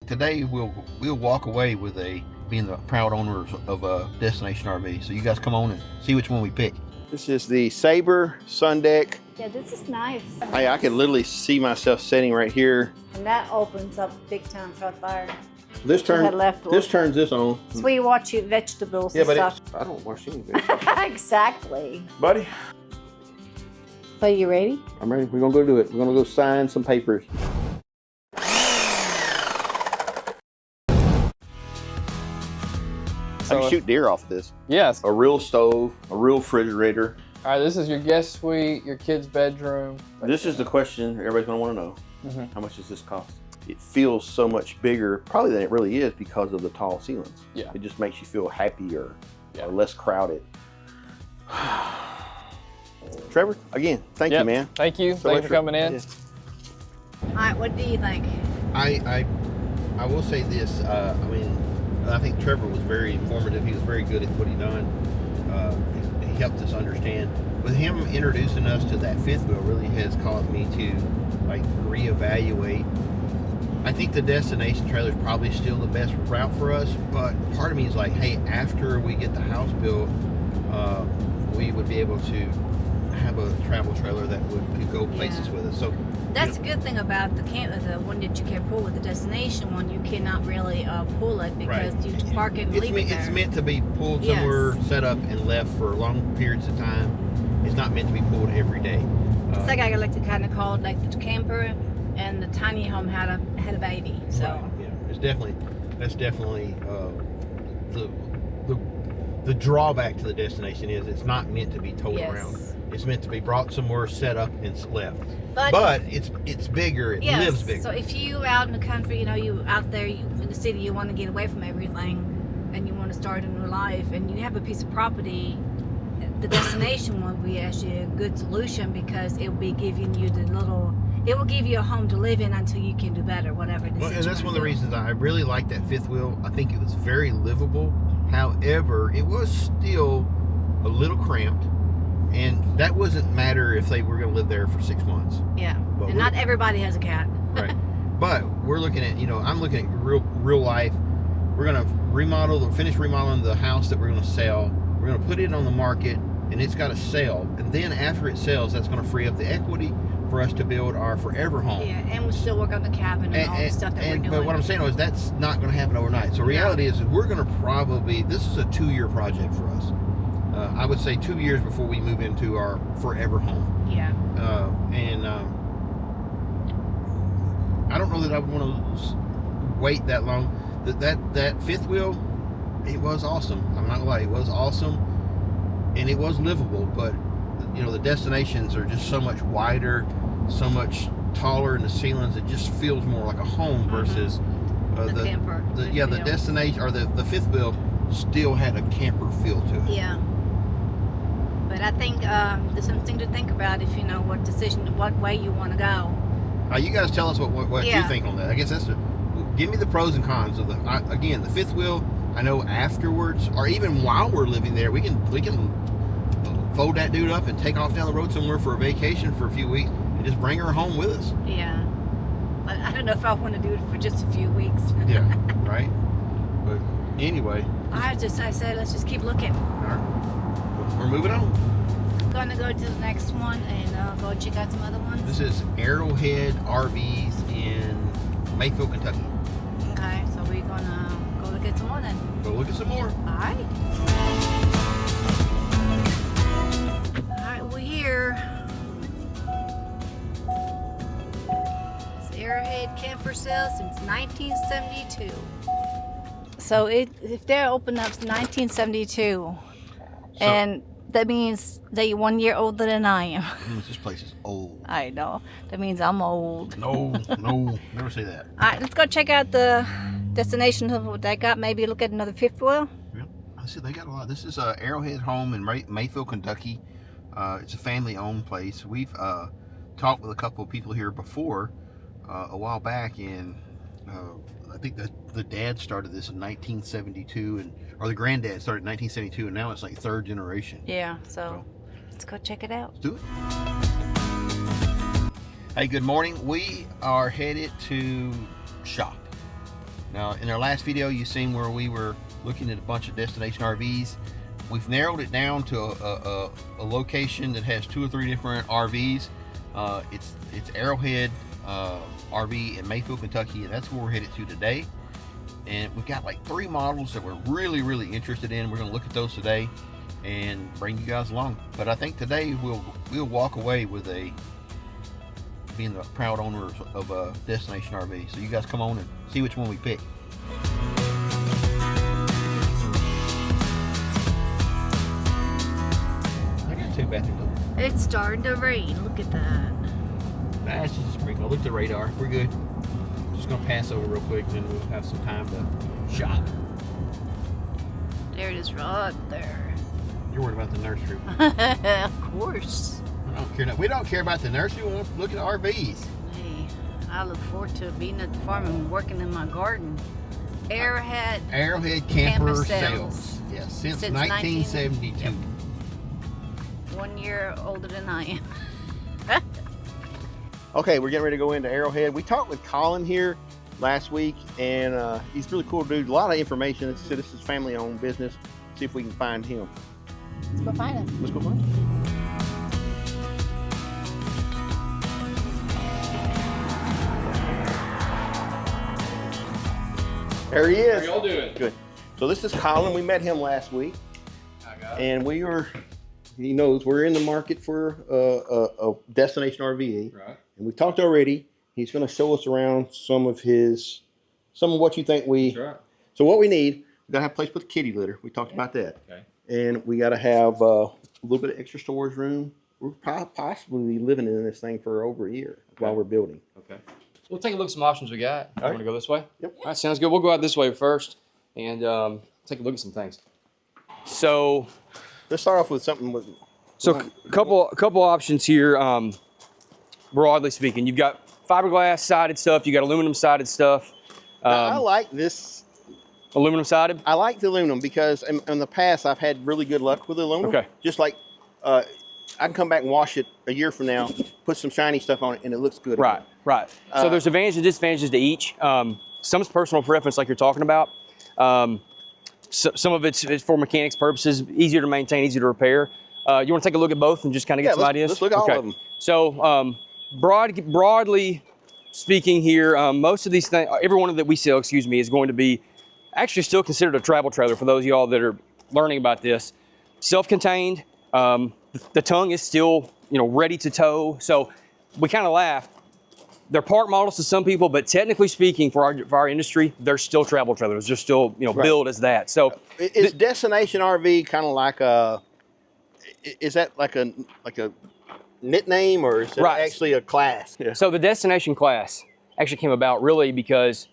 today we'll walk away with being the proud owners of a Destination RV. So you guys come on and see which one we pick. This is the Sabre Sun Deck. Yeah, this is nice. Hey, I can literally see myself sitting right here. And that opens up big time for a fire. This turns this on. So we watch your vegetables Yeah, and but stuff. I don't wash anything. Exactly. Buddy, So you ready? I'm ready. We're gonna go do it. We're gonna go sign some papers. I can shoot deer off this. Yes. A real stove, a real refrigerator. All right, this is your guest suite, your kid's bedroom. This is the question everybody's gonna want to know. How much does this cost? It feels so much bigger, probably than it really is because of the tall ceilings. Yeah. It just makes you feel happier, or less crowded. Trevor, again, thank you, man. Thank you. Thanks for coming in. Yeah. All right, what do you think? I will say this. I mean, I think Trevor was very informative. He was very good at what he done. He helped us understand. With him introducing us to that fifth wheel really has caused me to like reevaluate. I think the destination trailer is probably still the best route for us, but part of me is like, hey, after we get the house built, we would be able to have a travel trailer that could go places with us. So that's a good thing about the one that you can pull with the destination one. You cannot really pull it because you park it and leave it there. It's meant to be pulled somewhere, set up, and left for long periods of time. It's not meant to be pulled every day. It's like I like to kind of call it like the camper and the tiny home had a baby. So yeah, that's definitely the drawback to the destination is it's not meant to be towed around. It's meant to be brought somewhere, set up, and left. But it's bigger. It lives bigger. So if you out in the country, you out there in the city, you want to get away from everything, and you want to start a new life, and you have a piece of property, the destination one will be actually a good solution because it will be giving you it will give you a home to live in until you can do better, whatever it is. Well, and that's one of the reasons I really like that fifth wheel. I think it was very livable. However, it was still a little cramped. And that wouldn't matter if they were going to live there for 6 months. Yeah, and not everybody has a cat. Right. But we're looking at, I'm looking at real life. We're going to finish remodeling the house that we're going to sell. We're going to put it on the market, and it's got to sell. And then after it sells, that's going to free up the equity for us to build our forever home. Yeah, and we'll still work on the cabin and all the stuff that we're doing. But what I'm saying is that's not going to happen overnight. So reality is we're going to this is a 2-year project for us. I would say 2 years before we move into our forever home. Yeah. I don't know that I would want to wait that long. That fifth wheel, it was awesome. I'm not gonna lie, it was awesome, and it was livable. But the destinations are just so much wider, so much taller in the ceilings. It just feels more like a home versus the camper. The destination or the fifth wheel still had a camper feel to it. Yeah. But I think there's something to think about if you know what way you want to go. You guys tell us what you think on that. I guess give me the pros and cons of the fifth wheel. I know afterwards, or even while we're living there, we can fold that dude up and take off down the road somewhere for a vacation for a few weeks and just bring her home with us. Yeah. But I don't know if I want to do it for just a few weeks. Yeah, right. But anyway. I said let's just keep looking. All right. We're moving on. I'm gonna go to the next one and go check out some other ones. This is Arrowhead RVs in Mayfield, Kentucky. Okay, so we're gonna go look at some more then. Go look at some more. Alright. Alright, we're here. It's Arrowhead Camper Sales since 1972. So if they're open up 1972, and that means that you're 1 year older than I am. This place is old. I know. That means I'm old. No, never say that. All right, let's go check out the destination of what they got. Maybe look at another fifth wheel. Yeah, I see they got a lot. This is Arrowhead Home in Mayfield, Kentucky. It's a family-owned place. We've talked with a couple of people here before a while back, and I think the dad started this in 1972, or the granddad started in 1972, and now it's like third generation. Yeah, so let's go check it out. Let's do it. Hey, good morning. We are headed to shop. Now, in our last video, you seen where we were looking at a bunch of destination RVs. We've narrowed it down to a location that has 2 or 3 different RVs. It's Arrowhead RV in Mayfield, Kentucky, and that's where we're headed to today. And we've got like 3 models that we're really interested in. We're going to look at those today and bring you guys along. But I think today we'll walk away with being the proud owners of a destination RV. So you guys come on and see which one we pick. I got 2 bathrooms. It's starting to rain. Look at that. Nah, it's just a sprinkle. Look at the radar. We're good. Just gonna pass over real quick, then we'll have some time to shop. There it is right there. You're worried about the nursery. Of course. I don't care. We don't care about the nursery. We want to look at RVs. Hey, I look forward to being at the farm and working in my garden. Arrowhead Camper Sales. Yes, since 1972. 1 year older than I am. Okay, we're getting ready to go into Arrowhead. We talked with Colin here last week, and he's really cool dude. A lot of information. This is family-owned business. See if we can find him. Let's go find him. Let's go find him. There he is. How y'all doing? Good. So this is Colin. We met him last week, and we were. He knows we're in the market for a destination RV. Right. And we talked already. He's going to show us around some of what you think we. That's right. So what we need, we got to have a place to put the kitty litter. We talked about that. Okay. And we got to have a little bit of extra storage room. We're possibly living in this thing for over a year while we're building. Okay. We'll take a look at some options we got. All right. Want to go this way? Yep. All right, sounds good. We'll go out this way first and take a look at some things. So, Let's start off with something with. a couple options here. Broadly speaking, you've got fiberglass sided stuff. You got aluminum sided stuff. I like this. Aluminum sided. I like the aluminum because in the past I've had really good luck with aluminum. Okay. Just like I can come back and wash it a year from now, put some shiny stuff on it, and it looks good. Right, right. So there's advantages and disadvantages to each. Some's personal preference, like you're talking about. Some of it's for mechanics purposes, easier to maintain, easier to repair. You want to take a look at both and just kind of get some ideas? Let's look at all of them. So broadly speaking here, most of these things, every one that we sell, is going to be actually still considered a travel trailer for those of y'all that are learning about this. Self-contained, the tongue is still, ready to tow. So we kind of laugh. They're park models to some people, but technically speaking, for our industry, they're still travel trailers. They're still, billed as that. So is destination RV kind of like is that like a nickname, or is it actually a class? Yeah. So the destination class actually came about really because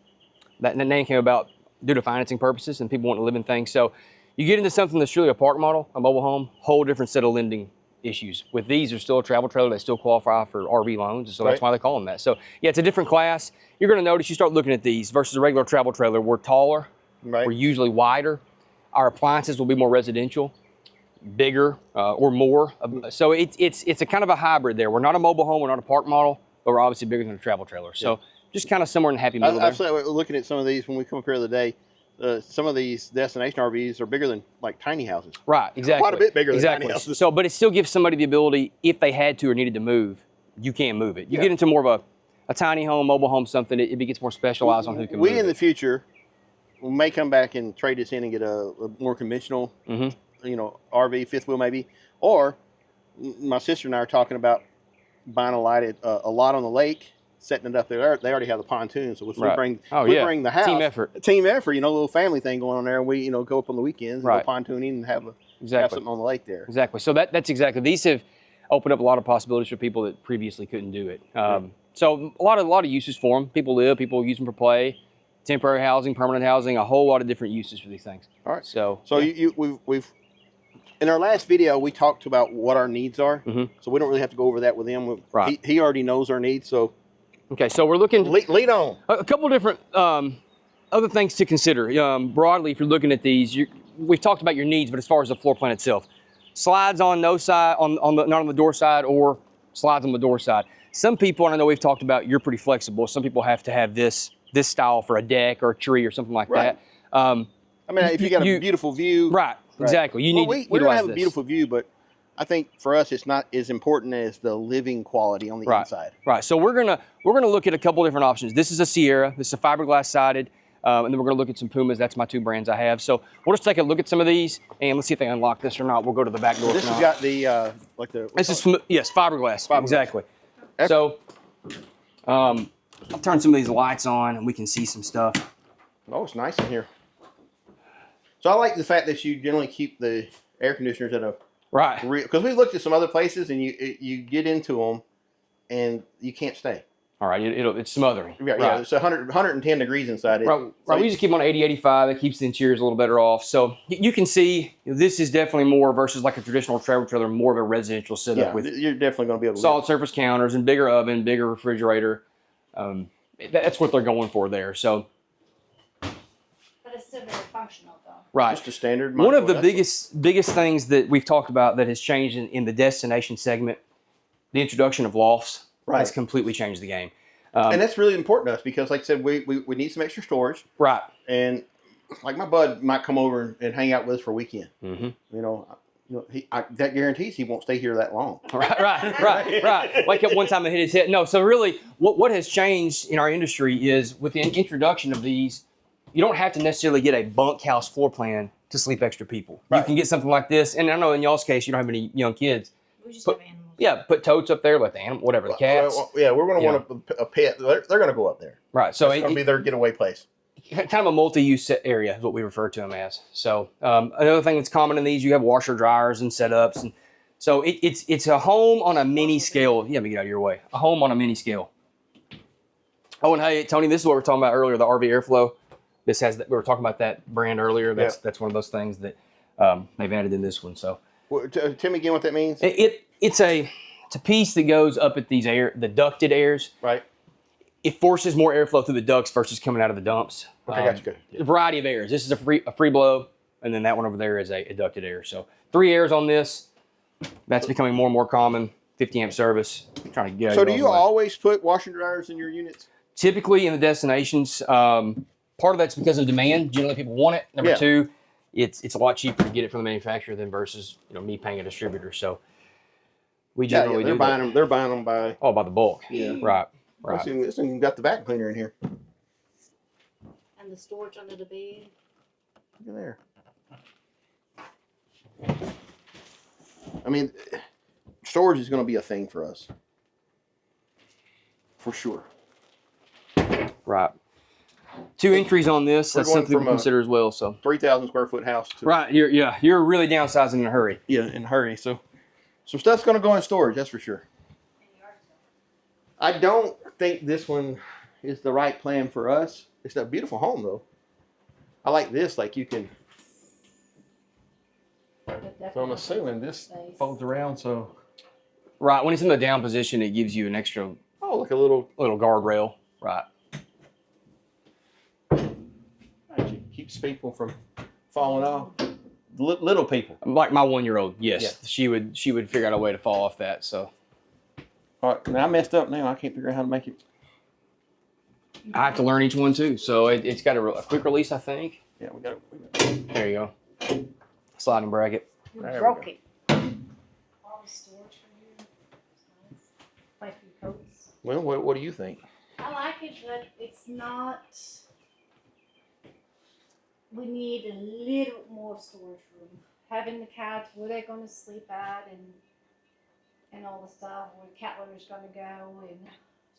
that name came about due to financing purposes and people want to live in things. So you get into something that's really a park model, a mobile home, whole different set of lending issues. With these, they're still a travel trailer. They still qualify for RV loans, so that's why they call them that. So yeah, it's a different class. You're going to notice, you start looking at these versus a regular travel trailer, we're taller, we're usually wider. Our appliances will be more residential, bigger or more. So it's a kind of a hybrid there. We're not a mobile home, we're not a park model, but we're obviously bigger than a travel trailer. So just kind of somewhere in the happy middle there. We're looking at some of these when we come up here the other day. Some of these destination RVs are bigger than like tiny houses. Right, exactly. Quite a bit bigger than tiny houses. So, but it still gives somebody the ability, if they had to or needed to move, you can move it. You get into more of a tiny home, mobile home, something, it gets more specialized on who can move it. We in the future, we may come back and trade this in and get a more conventional, RV, fifth wheel maybe. Or my sister and I are talking about buying a lot on the lake, setting it up there. They already have the pontoon, so if we bring the house, team effort, little family thing going on there. We go up on the weekends, and go pontooning and have something on the lake there. Exactly. So that's exactly. These have opened up a lot of possibilities for people that previously couldn't do it. So a lot of uses for them. People use them for play, temporary housing, permanent housing, a whole lot of different uses for these things. All right. So we've in our last video we talked about what our needs are. So we don't really have to go over that with him. He already knows our needs. So. Okay, so we're looking... Lead on. A couple different other things to consider. Broadly, if you're looking at these, we've talked about your needs, but as far as the floor plan itself, slides on no side, not on the door side, or slides on the door side. Some people, and I know we've talked about, you're pretty flexible. Some people have to have this this style for a deck or a tree or something like Right. that. I mean, if you got a beautiful view. Right, exactly. You need we're to going to utilize have a this. beautiful view, but I think for us, it's not as important as the living quality on the inside. Right. So we're gonna look at a couple different options. This is a Sierra. This is a fiberglass sided, and then we're gonna look at some Pumas. That's my 2 brands I have. So we'll just take a look at some of these, and let's see if they unlock this or not. We'll go to the back door. This has got the like the. This is yes, fiberglass. Exactly. That's- So I'll turn some of these lights on, and we can see some stuff. Oh, it's nice in here. So I like the fact that you generally keep the air conditioners at a Right. because we looked at some other places and you get into them and you can't stay. All right. It's smothering. Yeah, right. yeah. It's 110 degrees inside it. Right. So We just keep them on 80, 85. It keeps the interiors a little better off. So you can see this is definitely more versus like a traditional travel trailer, more of a residential setup yeah, with you're definitely going to be able to solid surface counters and bigger oven, bigger refrigerator. That's what they're going for there. So, But it's still very functional, though. right. just a standard. One of the microwave. biggest things that we've talked about that has changed in the destination segment, the introduction of lofts has Right. completely changed the game. And that's really important to us because, like I said, we need some extra storage. Right. And like my bud might come over and hang out with us for a weekend. Mm-hmm. You know, that guarantees he won't stay here that long. Right. Wake up one time and hit his head. No, so really what has changed in our industry is with the introduction of these, you don't have to necessarily get a bunkhouse floor plan to sleep extra people. You Right. can get something like this. And I know in y'all's case, you don't have any young kids. We just But- have animals. Yeah, put totes up there, let the animal, whatever, the cats. Yeah, we're going to Yeah. want a pet. They're going to go up there. Right. So It's going to be their getaway place. kind of a multi-use area is what we refer to them as. So another thing that's common in these, you have washer dryers and setups, and so it's a home on a mini scale. Yeah, let me get out of your way. A home on a mini scale. Oh, and hey, Tony, this is what we were talking about earlier, the RV Airflow. This has we were talking about that brand earlier. That's one of those things that they've added in this one. So Well, tell me again what that means. it's a piece that goes up at these the ducted airs. Right. It forces more airflow through the ducts versus coming out of the dumps. Okay, gotcha. Good. A variety of airs. This is a free blow, and then that one over there is a ducted air. So 3 airs on this. That's becoming more and more common. 50 amp service. I'm trying to get. So do you always put washer dryers in your units? Typically in the destinations, part of that's because of demand. Generally, people want it. Number Yeah. two, it's a lot cheaper to get it from the manufacturer than versus me paying a distributor. So we generally they're do buying that. them. They're buying them by. Oh, by the bulk. Yeah. Right. This one got the vacuum cleaner in here. And the storage under the bed. Look at there. I mean, storage is going to be a thing for us, for sure. Right. 2 entries on this. We're That's going something to from a- consider as well. So 3,000 square foot house. To, right, you're really downsizing in a hurry. Yeah, in a hurry. So some stuff's going to go in storage. That's for sure. I don't think this one is the right plan for us. It's a beautiful home though. I like this. Like you can. So I'm assuming this folds around. So Right. When it's in the down position, it gives you an extra oh, like a little. guardrail. Right. Actually keeps people from falling off. Little people. Like my 1-year-old, yes, Yeah. she would figure out a way to fall off that. So All right, now I messed up. Now I can't figure out how to make it. I have to learn each one too. So it's got a quick release, I think. Yeah, we got it. There you go. Sliding bracket. We There we broke go. it. All the storage for you. It's nice. Quite a few coats. Well, what do you think? I like it, but it's not. We need a little more storage room. Having the cats, where they're going to sleep at, and all the stuff, where cat litter's going to go, and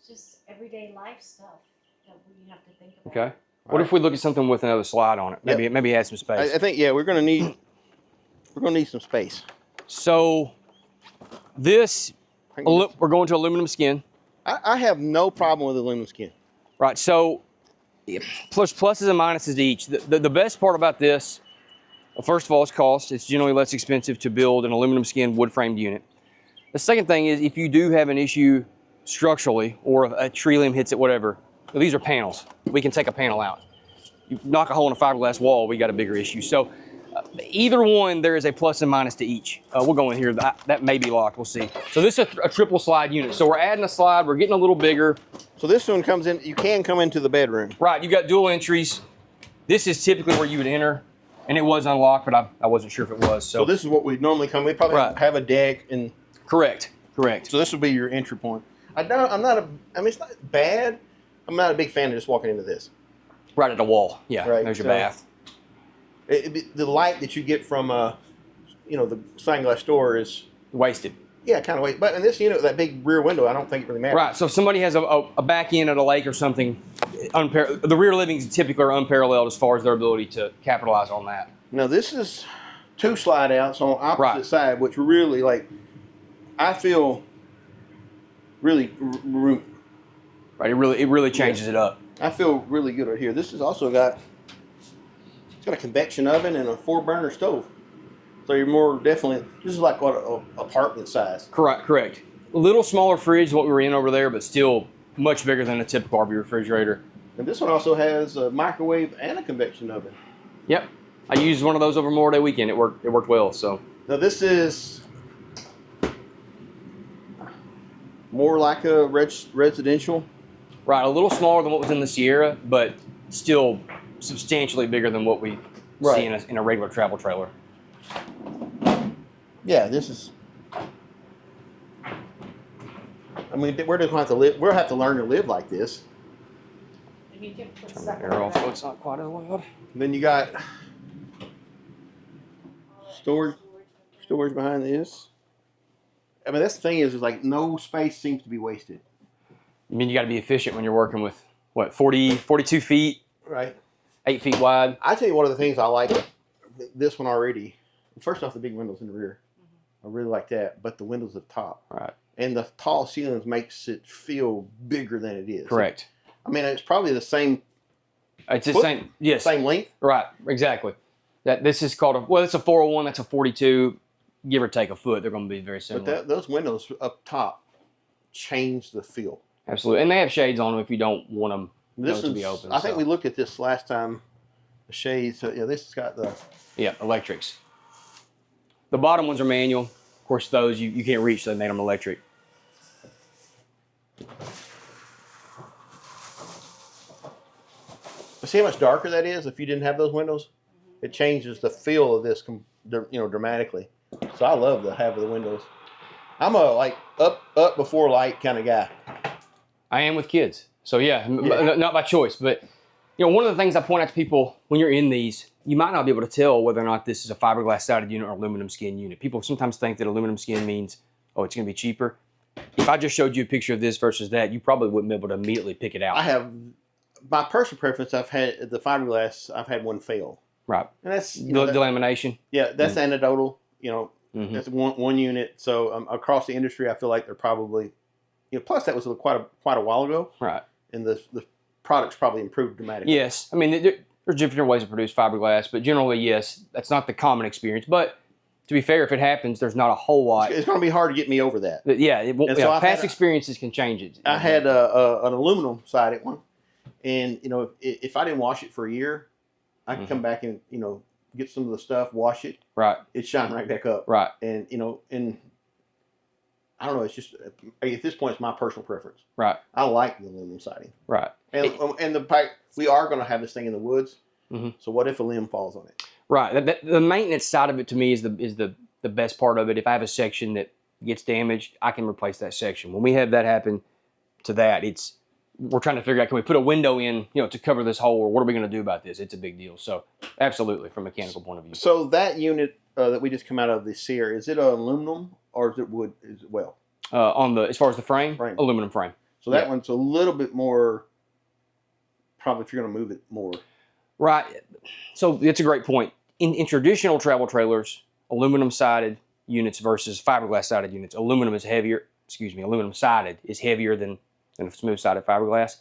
just everyday life stuff that we have to think about. Okay. What if we look at something with another slide on it? Maybe add some space. I think we're gonna need some space. So this we're going to aluminum skin. I have no problem with aluminum skin. Right, so pluses and minuses to each. The best part about this, well, first of all, is cost. It's generally less expensive to build an aluminum skin wood framed unit. The second thing is if you do have an issue structurally or if a tree limb hits it, whatever, well, these are panels. We can take a panel out. You knock a hole in a fiberglass wall, we got a bigger issue. So Either one, there is a plus and minus to each. We'll go in here. That may be locked. We'll see. So this is a triple slide unit. So we're adding a slide. We're getting a little bigger. So this one comes in. You can come into the bedroom. Right. You got dual entries. This is typically where you would enter, and it was unlocked, but I wasn't sure if it was. So this is what we normally come. We probably have a deck and. Correct. So this would be your entry point. I mean, it's not bad. I'm not a big fan of just walking into this. Right at the wall. Yeah. Right. There's your bath. The light that you get from, the sliding glass door is wasted. Yeah, kind of wasted. But in this unit, with that big rear window, I don't think it really matters. Right. So if somebody has a back end at a lake or something, the rear livings typically are unparalleled as far as their ability to capitalize on that. Now this is 2 slide outs on opposite side, which really I feel really roomy. Right. It really changes it up. I feel really good right here. This has also got a convection oven and a 4-burner stove. So you're more definitely, this is like what apartment size. Correct. A little smaller fridge than what we were in over there, but still much bigger than a typical RV refrigerator. And this one also has a microwave and a convection oven. Yep. I used one of those over Memorial Day weekend. It worked well. So now this is more like a residential. Right, a little smaller than what was in the Sierra, but still substantially bigger than what we see in a regular travel trailer. Yeah, this is. I mean, we're just going to have to live. We'll have to learn to live like this. Turn the air off so it's not quite as loud. And then you got storage behind this. I mean, that's the thing is like no space seems to be wasted. I mean, you got to be efficient when you're working with what 42 feet, right? 8 feet wide. I tell you, one of the things I like this one already. First off, the big windows in the rear. I really like that, but the windows at the top. Right. And the tall ceilings makes it feel bigger than it is. Correct. I mean, it's probably the same. It's the same. Yes. Same length. Right. Exactly. This is called it's a 401. That's a 42. Give or take a foot. They're going to be very similar. But those windows up top change the feel. Absolutely. And they have shades on them if you don't want them to be open. I think we looked at this last time. The shades. Yeah, this has got the. Yeah, electrics. The bottom ones are manual. Of course, those you can't reach, so they made them electric. But see how much darker that is if you didn't have those windows? It changes the feel of this, dramatically. So I love the have the windows. I'm a up before light kind of guy. I am with kids, so yeah. Not by choice, but one of the things I point out to people when you're in these, you might not be able to tell whether or not this is a fiberglass sided unit or aluminum skin unit. People sometimes think that aluminum skin means, oh, it's going to be cheaper. If I just showed you a picture of this versus that, you probably wouldn't be able to immediately pick it out. I have, my personal preference, I've had the fiberglass, I've had one fail. Right. And that's delamination. Yeah, that's anecdotal. That's one unit. So across the industry, I feel like they're probably, plus that was quite a while ago. Right. And the products probably improved dramatically. Yes. I mean, there's different ways to produce fiberglass, but generally, yes, that's not the common experience. But to be fair, if it happens, there's not a whole lot. It's going to be hard to get me over that. Yeah. Past experiences can change it. I had an aluminum sided one. And, if I didn't wash it for a year, I could come back and, get some of the stuff, wash it. Right. It'd shine right back up. Right. And, and I don't know, it's just, at this point, it's my personal preference. Right. I like the aluminum siding. Right. And the pipe, we are going to have this thing in the woods. So what if a limb falls on it? Right. The maintenance side of it to me is the best part of it. If I have a section that gets damaged, I can replace that section. When we have that happen to that, we're trying to figure out, can we put a window in, to cover this hole, or what are we going to do about this? It's a big deal. So absolutely, from a mechanical point of view. So that unit that we just come out of the Sierra, is it aluminum or is it wood as well? As far as the frame, aluminum frame. So that one's a little bit more, probably if you're going to move it more. Right. So it's a great point. In traditional travel trailers, aluminum sided units versus fiberglass sided units, aluminum sided is heavier than a smooth sided fiberglass.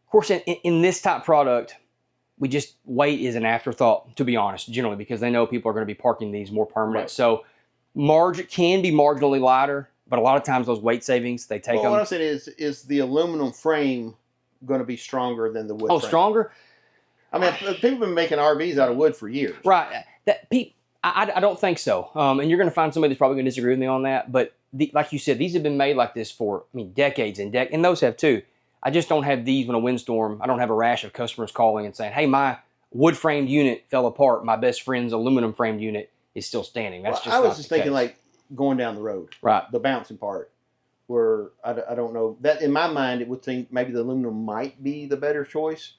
Of course, in this type product, weight is an afterthought, to be honest, generally, because they know people are going to be parking these more permanent. Right. So margin can be marginally lighter, but a lot of times those weight savings, they take them. What I'm saying is the aluminum frame going to be stronger than the wood frame? Stronger? I mean, people have been making RVs out of wood for years. Right. I don't think so. And you're going to find somebody that's probably going to disagree with me on that. But like you said, these have been made like this for, decades and those have too. I just don't have these when a windstorm. I don't have a rash of customers calling and saying, hey, my wood framed unit fell apart. My best friend's aluminum framed unit is still standing. That's just I not was just the thinking case. like going down the road, Right. the bouncing part, where I don't know that in my mind it would think maybe the aluminum might be the better choice,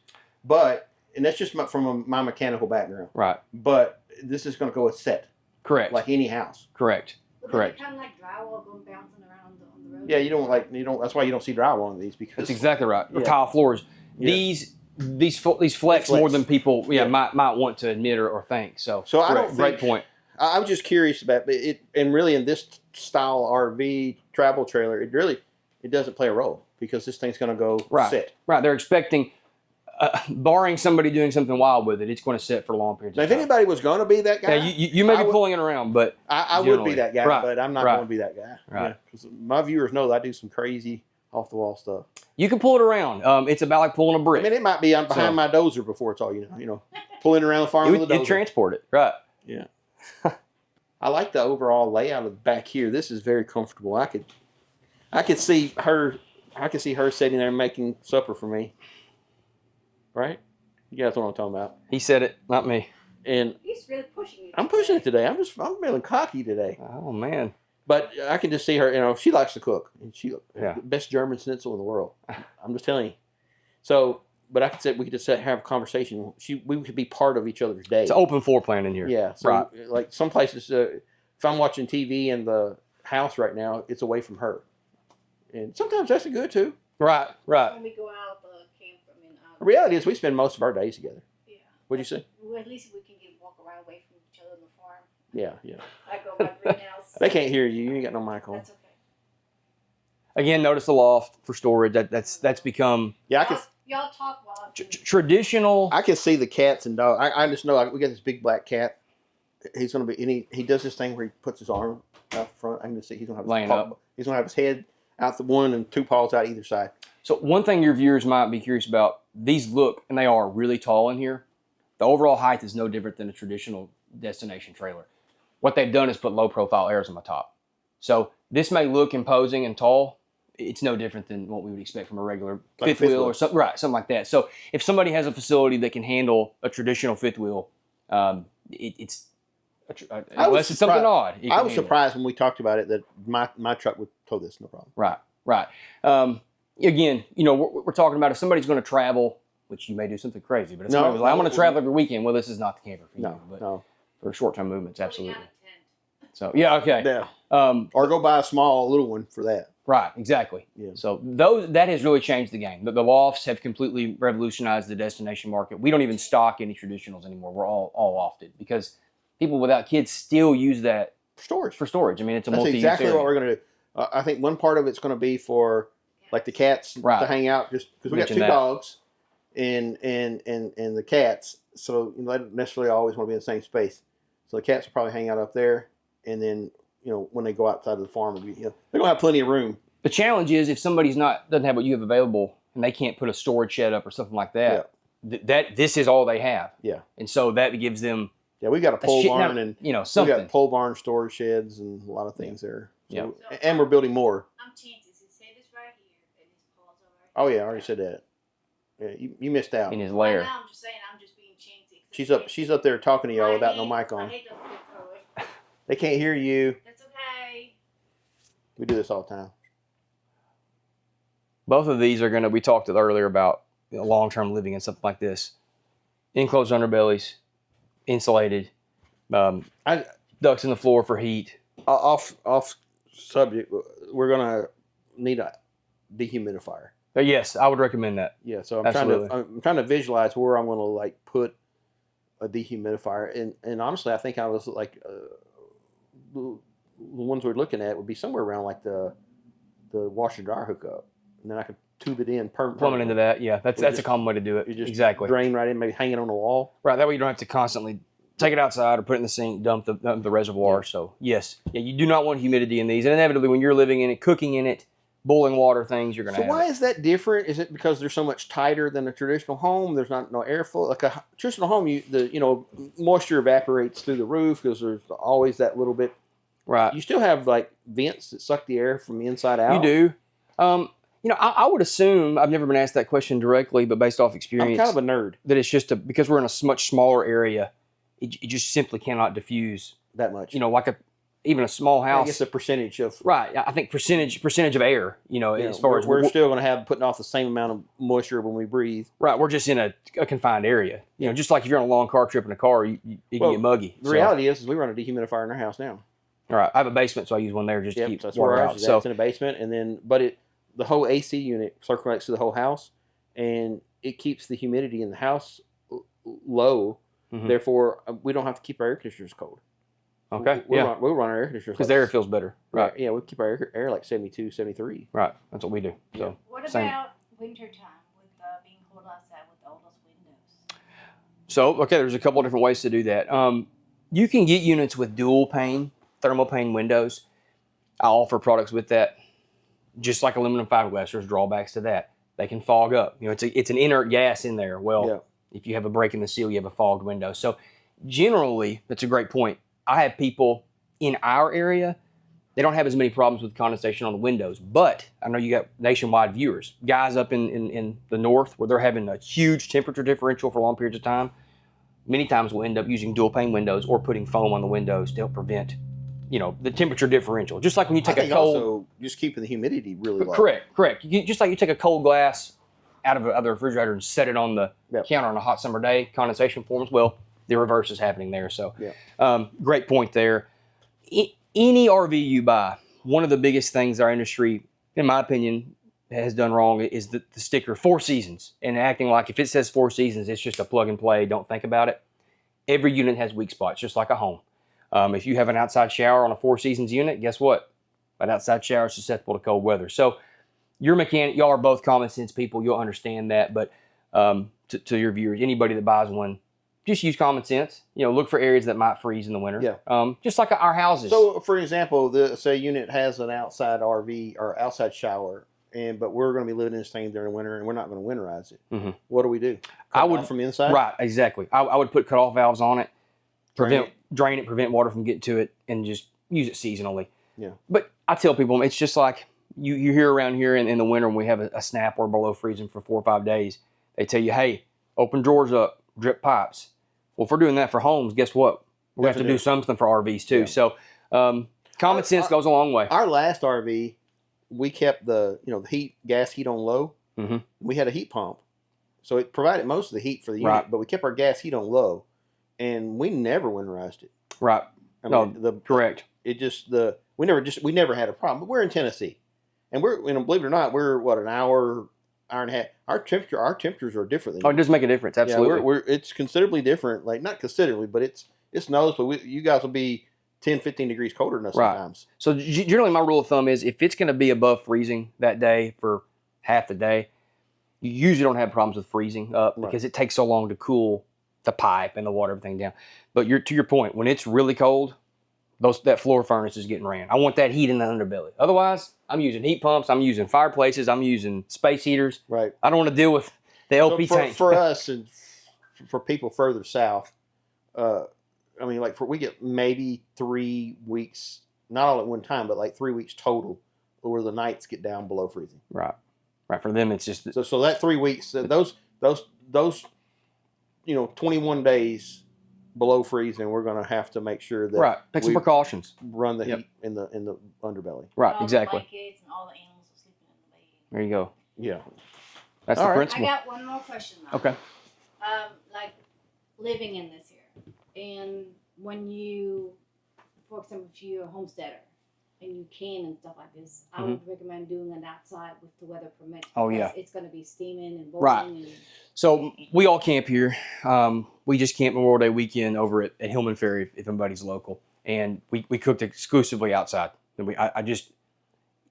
and that's just from my mechanical background. Right. But this is going to go with set, Correct. like any house. Correct. Correct. Kind of like drywall going bouncing around on the road. Yeah, you don't. That's why you don't see drywall on these because That's exactly right. Or Yeah. tile floors. Yeah. These flex more than people might want to admit or think. So I don't great think, point. I was just curious about it, and really in this style RV travel trailer, it doesn't play a role because this thing's going to go sit. Right. They're expecting, barring somebody doing something wild with it, it's going to sit for long periods Now, of if time. anybody was going to be that guy, you may be pulling it around, but I would generally. be that guy, Right. but I'm not Right. going to be that guy. Right. Because my viewers know that I do some crazy off the wall stuff. you can pull it around. It's about like pulling a I brick. mean, it might be I'm behind my dozer before it's all you know, pulling around the farm with a You dozer. transport it. Right. Yeah. I like the overall layout of the back here. This is very comfortable. I could see her sitting there making supper for me. Right? You guys know what I'm talking about. He said it, not me. And He's really pushing it. I'm pushing it today. I'm feeling cocky today. Oh, man. But I can just see her, she likes to cook. And Yeah. best German schnitzel in the world. I'm just telling you. So, but I could say we could just have a conversation. We could be part of each other's day. It's an open floor plan in here. Yeah. So, Right. like some places, if I'm watching TV in the house right now, it's away from her. And sometimes that's good too. Right. When we go out camp, The reality is we spend most of our days together. yeah. What'd you say? Well, at least we can walk around away from each other on the farm. Yeah. I go by greenhouse. They can't hear you. You ain't got no mic on. That's okay. Again, notice the loft for storage. That's become Yeah, I can. Y'all talk while traditional. I can see the cats and dogs. I just know we got this big black cat. He's gonna be. He does this thing where he puts his arm out front. I can just see he's gonna have his Laying up. He's gonna have his head out the one and two paws out either side. So one thing your viewers might be curious about, these look, and they are really tall in here. The overall height is no different than a traditional destination trailer. What they've done is put low profile airs on the top. So this may look imposing and tall. It's no different than what we would expect from a regular Like a fifth wheel or something, right? Something like that. So if somebody has a facility that can handle a traditional fifth wheel, it's unless it's something odd. it I can was handle it. surprised when we talked about it that my truck would tow this no problem. Right. Again, we're talking about if somebody's going to travel, which you may do something crazy, but if somebody was like, I'm going to travel every weekend, well, this is not the camper for you. But No. for short-term movements, absolutely. So, yeah, okay. Yeah. Or go buy a small little one for that. Right, exactly. Yeah. So that has really changed the game. The lofts have completely revolutionized the destination market. We don't even stock any traditionals anymore. We're all lofted because people without kids still use that Storage. for storage. I mean, it's a That's multi-use exactly area. what we're going to do. I think one part of it's going to be for like the cats to hang out, just because we got Mention two that. dogs and the cats, so they don't necessarily always want to be in the same space. So the cats will probably hang out up there, and then when they go outside of the farm, they're going to have plenty of room. The challenge is if somebody's doesn't have what you have available and they can't put a storage shed up or something like that, this is all they have. Yeah. And so that gives them Yeah, we got a pole barn and something. we got pole barn storage sheds and a lot of things there. So, Yeah. and we're building more. I'm chances. His head is right here, and his paws are right Oh yeah, I already said that. Yeah, you missed out. in his here. lair. Now I'm just saying, I'm just being chancy. She's up there talking to y'all without no mic on. I hate to throw it. They can't hear you. That's okay. We do this all the time. Both of these are we talked earlier about long-term living and something like this. Enclosed underbellies, insulated, ducts in the floor for heat. Off subject, we're gonna need a dehumidifier. Yes, I would recommend that. Yeah, so Absolutely. I'm trying to visualize where I'm gonna like put a dehumidifier, and honestly, I think I was like the ones we're looking at would be somewhere around like the washer dryer hookup, and then I could tube it in Plumbing into that, yeah, that's a common way to do it. You just exactly. drain right in, maybe hang it on the wall. Right, that way you don't have to constantly take it outside or put it in the sink, dump the reservoir. Yeah. So yes, you do not want humidity in these, and inevitably when you're living in it, cooking in it, boiling water things, you're going to So have why it. is that different? Is it because they're so much tighter than a traditional home? There's not no airflow. Like a traditional home, moisture evaporates through the roof because there's always that little bit. Right. You still have like vents that suck the air from the inside out. You do. I would assume, I've never been asked that question directly, but based off experience, I'm kind of a nerd. that it's just because we're in a much smaller area, it just simply cannot diffuse That much. like even a small house. I guess a percentage of. Right. I think percentage of air, as far as we're still going to have putting off the same amount of moisture when we breathe. Right. We're just in a confined area. Just like if you're on a long car trip in a car, you can get muggy. The reality is we run a dehumidifier in our house now. All right. I have a basement, so I use one there just to keep that's water where out. ours is at. It's in a basement, and then the whole AC unit circulates through the whole house, and it keeps the humidity in the house low. Mm-hmm. Therefore, we don't have to keep our air conditioners cold. Okay. We'll run our air conditioners because the air feels better. Right. Yeah, we keep our air like 72, 73. Right. That's what we do. So. What about winter time with being cold outside with all those windows? So, okay, there's a couple of different ways to do that. You can get units with dual pane, thermal pane windows. I offer products with that. Just like aluminum fiberglass, there's drawbacks to that. They can fog up. It's an inert gas in there. Well, if you have a break in the seal, you have a fogged window. So, generally, that's a great point. I have people in our area, they don't have as many problems with condensation on the windows, but I know you got nationwide viewers. Guys up in the north where they're having a huge temperature differential for long periods of time, many times we'll end up using dual pane windows or putting foam on the windows to help prevent, the temperature differential. Just like when you take a cold... also just keeping the humidity really low. Correct. Just like you take a cold glass out of the refrigerator and set it on the counter on a hot summer day, condensation forms. Well, the reverse is happening there. So, great point there. Any RV you buy, one of the biggest things our industry, in my opinion, has done wrong is the sticker 4 seasons and acting like if it says 4 seasons, it's just a plug and play. Don't think about it. Every unit has weak spots, just like a home. If you have an outside shower on a 4 seasons unit, guess what? That outside shower is susceptible to cold weather. So your mechanic, y'all are both common sense people. You'll understand that. But to your viewers, anybody that buys one, just use common sense. Look for areas that might freeze in the winter. Yeah. Just like our houses. So, for example, say a unit has an outside RV or outside shower, but we're going to be living in this thing during the winter, and we're not going to winterize it. Mm-hmm. What do we do? I would from inside. Right. Exactly. I would put cutoff valves on it, drain it, prevent water from getting to it, and just use it seasonally. Yeah. But I tell people, it's just like you hear around here in the winter when we have a snap or below freezing for 4 or 5 days. They tell you, hey, open drawers up, drip pipes. Well, if we're doing that for homes, guess what? We're going to have to do something for RVs too. Yeah. So common sense goes a long way. Our last RV, we kept the gas heat on low. Mm-hmm. We had a heat pump, so it provided most of the heat for the unit. But we kept our gas heat on low, and we never winterized it. Right. Correct. We never had a problem. But we're in Tennessee, and believe it or not, we're an hour and a half. Our temperatures are different. It does make a difference. Absolutely. Yeah, it's considerably different. Like not considerably, but it's noticeable. You guys will be 10, 15 degrees colder than us sometimes. So generally, my rule of thumb is if it's going to be above freezing that day for half the day, you usually don't have problems with freezing up because it takes so long to cool the pipe and the water, everything down. But to your point, when it's really cold, that floor furnace is getting ran. I want that heat in the underbelly. Otherwise, I'm using heat pumps. I'm using fireplaces. I'm using space heaters. Right. I don't want to deal with the LP tank. For us and for people further south, we get maybe 3 weeks, not all at one time, but like 3 weeks total, where the nights get down below freezing. Right. For them, it's just so that 3 weeks, those 21 days below freezing, we're going to have to make sure that take some precautions. Run the heat in the underbelly. Right, all exactly. The blankets and all the animals are sleeping in the bed. There you go. Yeah, that's the principle. I got one more question though. Okay. Like living in this here, and when you, for example, if you're a homesteader and you can and stuff like this, I would recommend doing it outside with the weather permits. Oh yeah. It's going to be steaming and boiling. Right. And, so we all camp here. We just camped Memorial Day weekend over at Hillman Ferry, if anybody's local, and we cooked exclusively outside. And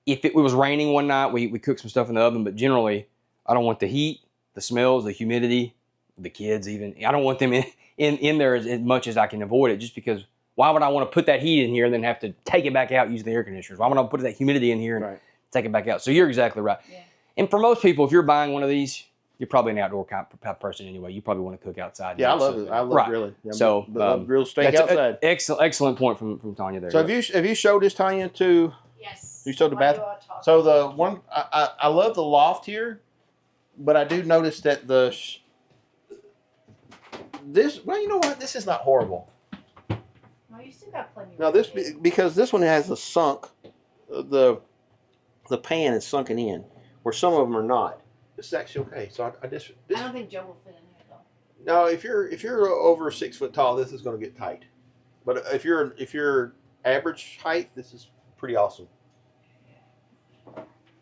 if it was raining one night, we cooked some stuff in the oven, but generally I don't want the heat, the smells, the humidity, the kids even. I don't want them in there as much as I can avoid it, just because why would I want to put that heat in here and then have to take it back out, use the air conditioners? Why would I put that humidity in here and take it back out. So you're exactly right. Yeah. And for most people, if you're buying one of these, you're probably an outdoor kind of person anyway. You probably want to cook outside. Yeah, I love it. I love grilling. Yeah, So love grill steak that's outside. Excellent point from Tanya there. So have you showed this, Tanya, to? Yes. You showed the bathroom. So the one I love the loft here, but I do notice that this. Well, you know what? This is not horrible. Well, you still got plenty. Now because this one has a sunk, the pan is sunken in, where some of them are not. This is actually okay. So I don't think Joe will fit in here though. No, if you're over 6 foot tall, this is going to get tight. But if you're average height, this is pretty awesome.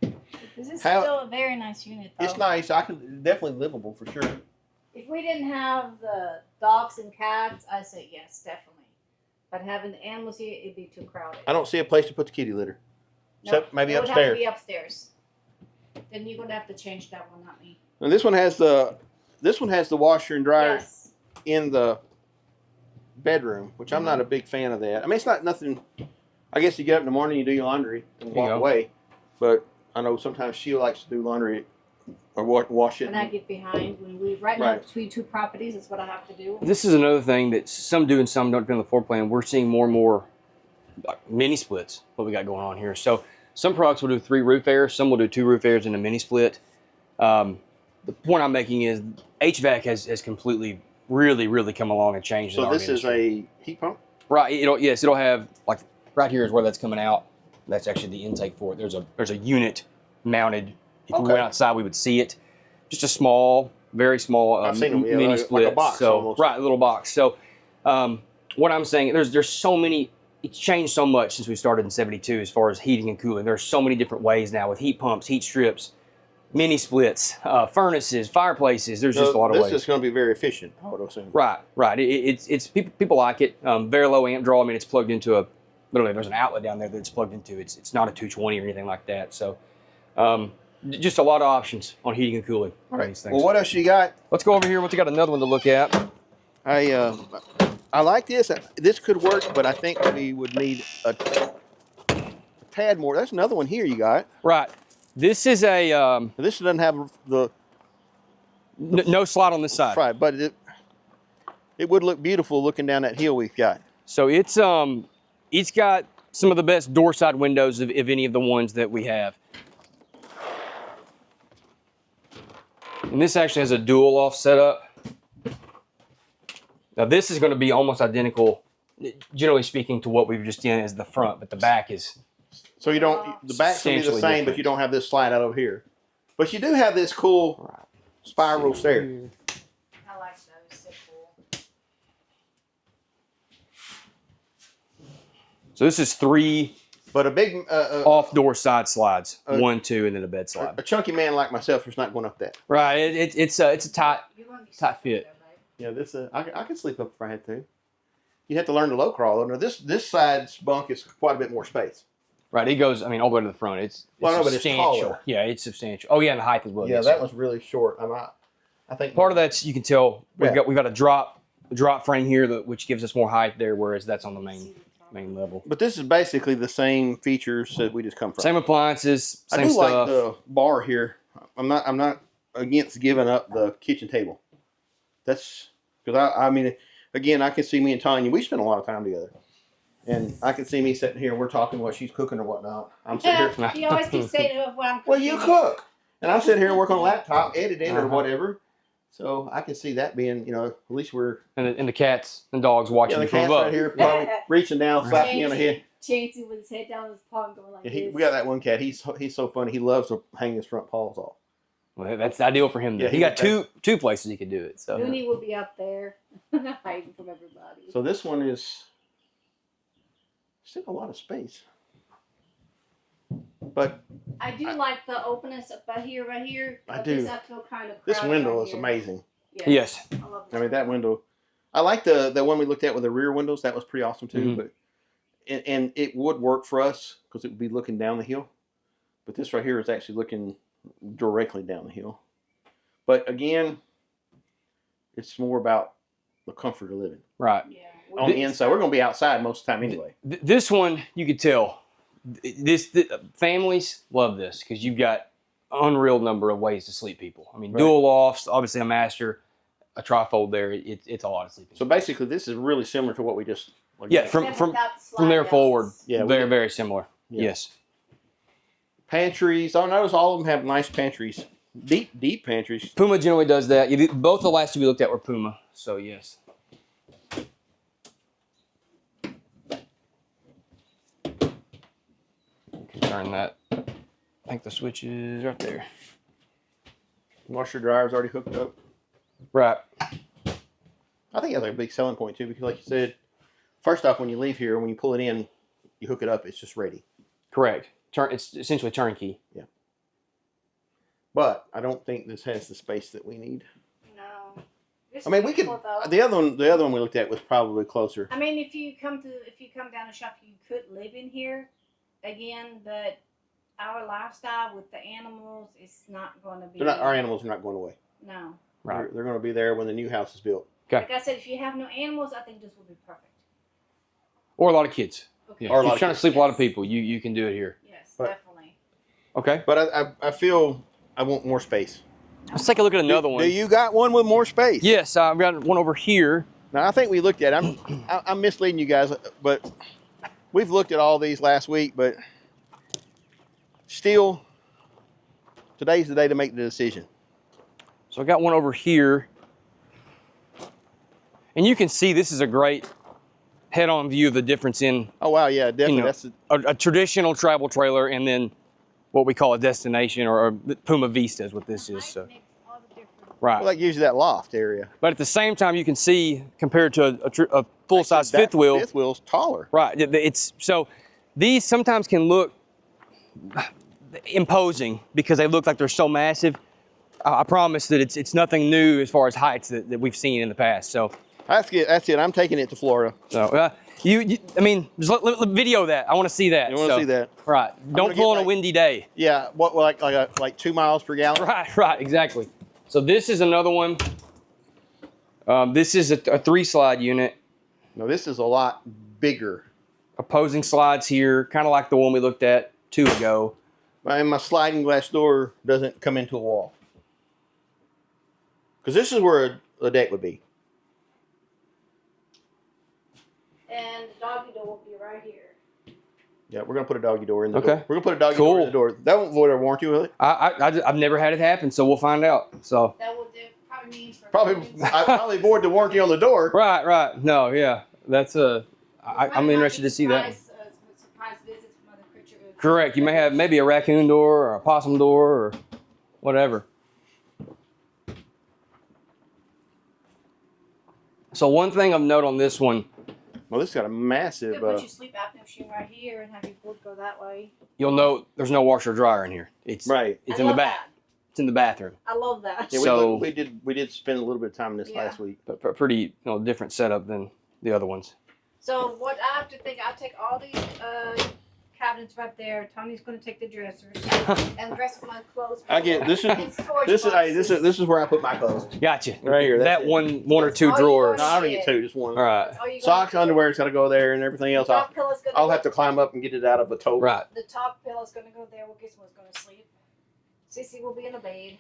This is still a very nice unit though. It's nice. Definitely livable for sure. If we didn't have the dogs and cats, I say yes, definitely. But having the animals here, it'd be too crowded. I don't see a place to put the kitty litter. Nope. Except maybe it upstairs. Would have to be upstairs. Then you're gonna have to change that one, not me. And this one has the washer and dryer Yes. in the bedroom, which I'm not a big fan of that. I mean, it's not nothing. I guess you get up in the morning, you do your laundry, and walk away. But I know sometimes she likes to do laundry or wash it. When I get behind, when we right now between two properties, that's what I have to do. This is another thing that some do and some don't, depending on the floor plan. We're seeing more and more mini splits, what we got going on here. So some products will do 3 roof airs, some will do 2 roof airs and a mini split. The point I'm making is HVAC has completely, really come along and changed. So this is a heat pump? Right. It'll have, like, right here is where that's coming out. That's actually the intake for it. There's a unit mounted. If we went outside, we would see it. Just a small, very small I've seen them, mini split. like a box so almost. right, a little box. So what I'm saying, there's so many. It's changed so much since we started in '72 as far as heating and cooling. There's so many different ways now with heat pumps, heat strips, mini splits, furnaces, fireplaces. There's just a lot of ways. This is going to be very efficient, I would assume. Right. It's people like it. Very low amp draw. I mean, it's plugged into literally there's an outlet down there that it's plugged into. It's not a 220 or anything like that. So just a lot of options on heating and cooling. All right. These things. Well, what else you got? Let's go over here. We got another one to look at. I like this. This could work, but I think we would need a tad more. That's another one here you got. Right. This is a This doesn't have the no slide on this side. right, but it would look beautiful looking down that hill we've got. So it's got some of the best door side windows of any of the ones that we have. And this actually has a dual off setup. Now this is going to be almost identical, generally speaking, to what we were just in as the front, but the back is. So you don't, the back's going to be the same, but you don't have this slide out over here. But you do have this cool spiral stair. I like those. So cool. So this is 3 But a big off door side slides, 1, 2, and then a bed slide. a chunky man like myself is not going up that. Right, it's a tight fit. Yeah, this I could sleep up if I had to. You'd have to learn to low crawl. Now this side's bunk is quite a bit more space. Right, it goes. I mean, all the way to the front. It's Well, no, but it's substantial. taller. Yeah, it's substantial. Oh yeah, and the height as well. Yeah, yes, that sir. was really short. I think Part of that's you can tell we've Yeah. got a drop frame here which gives us more height there, whereas that's on the main level. But this is basically the same features that we just come from. Same appliances, same I do stuff. like the bar here. I'm not against giving up the kitchen table. That's because I mean, again, I can see me and Tanya. We spend a lot of time together, and I can see me sitting here. We're talking while she's cooking or whatnot. I'm sitting here. He always keeps saying what I'm cooking. Well, you cook, and I'm sitting here and work on a laptop, editing or whatever. So I can see that being, at least we're. And the cats and dogs watching The you from cat's above. right here, probably reaching down, slapping me on the head. Chancey with his head down his paw and going like this. We got that one cat. He's so funny. He loves to hang his front paws off. Well, that's ideal for him. Though. Yeah, he got two places he could do it. So Looney will be up there hiding from everybody. So this one is still a lot of space. But I do like the openness up right here. I do. I feel kind of this crowded window right is here. amazing. yes. I love I mean, that window. I like the one we looked at with the rear windows. That was pretty awesome too. Mhm. But and it would work for us because it would be looking down the hill. But this right here is actually looking directly down the hill. But again, it's more about the comfort of living Right. Yeah. on the inside. We're going to be outside most of the time anyway. This one you could tell families love this because you've got unreal number of ways to sleep people. I mean, Right. dual lofts, obviously a master, a trifold there. It's a lot of sleeping. So basically, this is really similar to what we just. Yeah, Except from without the from there slide forward, outs. Yeah, very, very similar. Yeah. Yes. Pantries. I notice all of them have nice pantries. Deep pantries. Puma generally does that. Both the last two we looked at were Puma, so yes. You can turn that. I think the switch is right there. Washer dryer's already hooked up. Right. I think that's a big selling point too, because like you said, first off, when you leave here, when you pull it in, you hook it up, it's just ready. Correct. It's essentially turnkey. Yeah. But I don't think this has the space that we need. No. It's I mean, we could. beautiful, though. The other one we looked at was probably closer. I mean, if you come down to shop, you could live in here again, but our lifestyle with the animals is not going to be. Our animals are not going away. No. Right. They're going to be there when the new house is built. Like I said, if you have no animals, I think this would be perfect. Or a lot of kids. Okay. Yeah. Or a If lot you're of trying to kids. sleep a lot of people, you can do it here. Yes, But- definitely. Okay. But I feel I want more space. Let's take a look at another one. Do you got one with more space? Yes, I've got one over here. Now I think we looked at it. I'm misleading you guys, but we've looked at all these last week, but still, today's the day to make the decision. So I got one over here. And you can see this is a great head-on view of the difference in Oh wow, yeah, definitely. You know, That's a traditional travel trailer and then what we call a destination or Puma Vista is what this is. So, Makes all the difference. right. well, that gives you that loft area. But at the same time, you can see compared to a full-size Actually, fifth wheel. Fifth wheel's taller. Right. It's so these sometimes can look imposing because they look like they're so massive. I promise that it's nothing new as far as heights that we've seen in the past. So That's it. I'm taking it to Florida. I mean, just let video that. I want to see that. You want to So, see that? Right. Don't gonna pull on get a windy day. Yeah. What like 2 miles per gallon? Right, exactly. So this is another one. This is a 3-slide unit. No, this is a lot bigger. Opposing slides here, kind of like the one we looked at 2 ago. And my sliding glass door doesn't come into a wall. Because this is where a deck would be. And the doggy door will be right here. Yeah, we're gonna put a doggy door in the Okay. door. We're gonna put a doggy door in the door. That won't void our warranty, will it? I've never had it happen, so we'll find out. So That would probably means for I probably void the warranty on the door. right. No, yeah, that's I'm interested to see that. Surprise visits from other creatures. Correct. You may have maybe a raccoon door or a possum door or whatever. So one thing I've noted on this one, Well, this got a massive. You could put your sleep apnea machine right here and have your board go that way. you'll note there's no washer or dryer in here. It's Right. It's I in the love bath. that. It's in the bathroom. I love that. Yeah, So- we did spend a little bit of time in this Yeah. last week. But a pretty different setup than the other ones. So what I have to think, I'll take all these cabinets right there. Tony's going to take the dressers and the rest of my clothes. Again, this is And storage this is boxes. this is where I put my clothes. Gotcha. Right here, that's That it. one or That's two all you drawers. No, I don't get two, just one. All right. All you Socks, gonna do- underwear's got to go there, and everything else. Top pillow's gonna I'll go- have to climb up and get it out of a tote. Right. The top pillow's going to go there. Well, guess what's going to sleep? Sissy will be in the bed,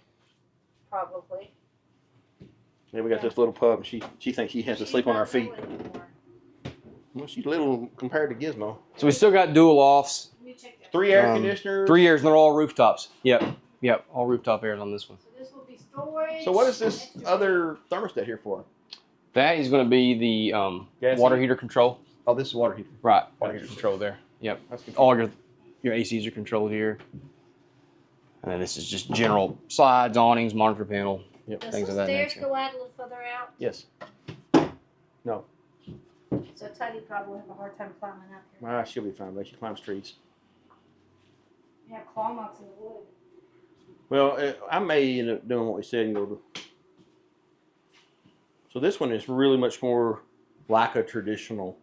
probably. Yeah, we got this little pup. She thinks she has to She's sleep on not our feet. doing it anymore. Well, she's little compared to Gizmo. Mm-hmm. So we still got dual lofts. Let me check that. 3 air Um, conditioners. 3 years, and they're all rooftops. Yep. All rooftop airs on this one. So this will be storage. So what is this extra other thermostat here for? That is going to be the Gas water heat? heater control. Oh, this is water heater. Right. Water heater control there. Yep. That's good. All your ACs are controlled here. And then this is just general slides, awnings, monitor panel, Yep. Does things the of that stairs nature. go out a little further out? Yes. No. So Teddy probably will have a hard time climbing up here. She'll be fine, but she climbs trees. You have claw marks in the wood. Well, I may end up doing what we said and go to. So this one is really much more like a traditional